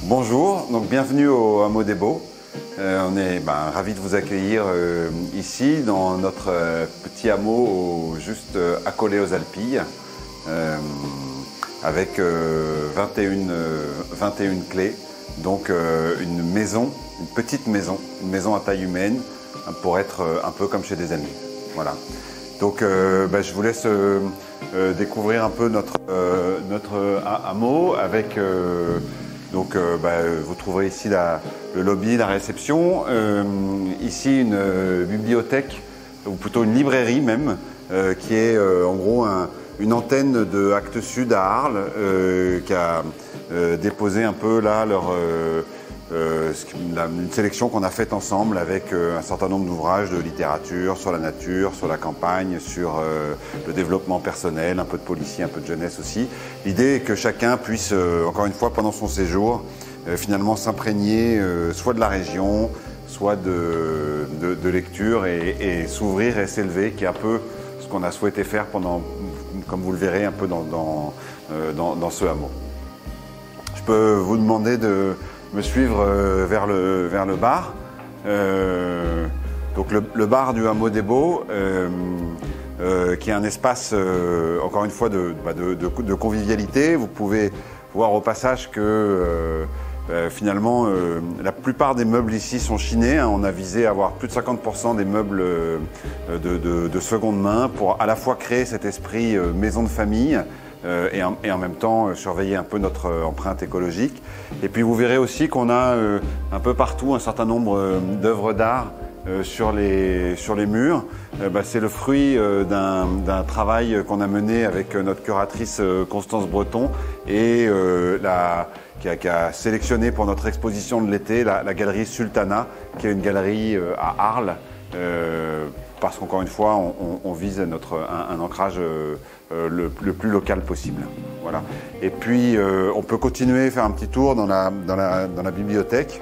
Bonjour, donc bienvenue au Hameau des Baux. On est ravis de vous accueillir ici dans notre petit hameau juste accolé aux Alpilles avec 21 clés, donc une maison, une petite maison, une maison à taille humaine pour être un peu comme chez des amis. Voilà. Donc je vous laisse découvrir un peu notre hameau avec vous trouverez ici le lobby, la réception, ici une bibliothèque, ou plutôt une librairie même, qui est en gros une antenne de Actes Sud à Arles, qui a déposé un peu là une sélection qu'on a faite ensemble avec un certain nombre d'ouvrages de littérature sur la nature, sur la campagne, sur le développement personnel, un peu de policier, un peu de jeunesse aussi. L'idée est que chacun puisse, encore une fois, pendant son séjour, finalement s'imprégner soit de la région, soit de lecture et s'ouvrir et s'élever, qui est un peu ce qu'on a souhaité faire pendant, comme vous le verrez, un peu dans ce hameau. Je peux vous demander de me suivre vers le bar. Donc le bar du Hameau des Baux, qui est un espace, encore une fois, de convivialité. Vous pouvez voir au passage que finalement, la plupart des meubles ici sont chinés. On a visé à avoir plus de 50% des meubles de seconde main pour à la fois créer cet esprit maison de famille, et en même temps surveiller un peu notre empreinte écologique. Et puis vous verrez aussi qu'on a un peu partout un certain nombre d'œuvres d'art sur les murs. C'est le fruit d'un travail qu'on a mené avec notre curatrice Constance Breton et qui a sélectionné pour notre exposition de l'été la galerie Sultana, qui est une galerie à Arles, parce qu'encore une fois, on vise un ancrage le plus local possible. Voilà. Et puis, on peut continuer à faire un petit tour dans la bibliothèque,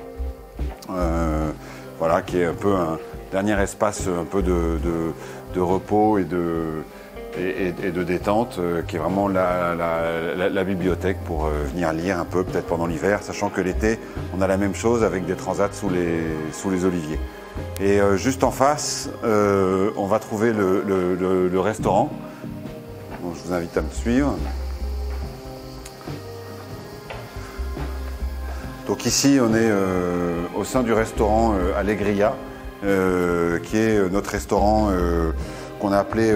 voilà, qui est un peu un dernier espace un peu de repos et de détente, qui est vraiment la bibliothèque pour venir lire un peu, peut-être pendant l'hiver, sachant que l'été, on a la même chose avec des transats sous les oliviers. Et juste en face, on va trouver le restaurant. Donc, je vous invite à me suivre. Donc ici, on est au sein du restaurant Allegria, qui est notre restaurant qu'on a appelé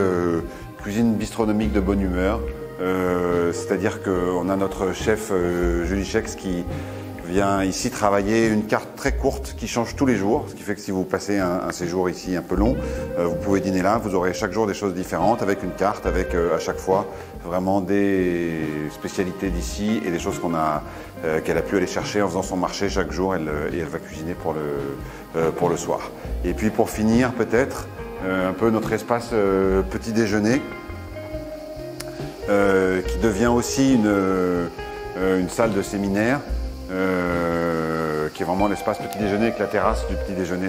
cuisine bistronomique de bonne humeur. C'est-à-dire qu'on a notre chef Julie Chex qui vient ici travailler une carte très courte qui change tous les jours, ce qui fait que si vous passez un séjour ici un peu long, vous pouvez dîner là, vous aurez chaque jour des choses différentes avec une carte, avec à chaque fois vraiment des spécialités d'ici et des choses qu'elle a pu aller chercher en faisant son marché chaque jour, et elle va cuisiner pour le soir. Et puis pour finir peut-être, un peu notre espace petit déjeuner, qui devient aussi une salle de séminaire, qui est vraiment l'espace petit déjeuner avec la terrasse du petit déjeuner.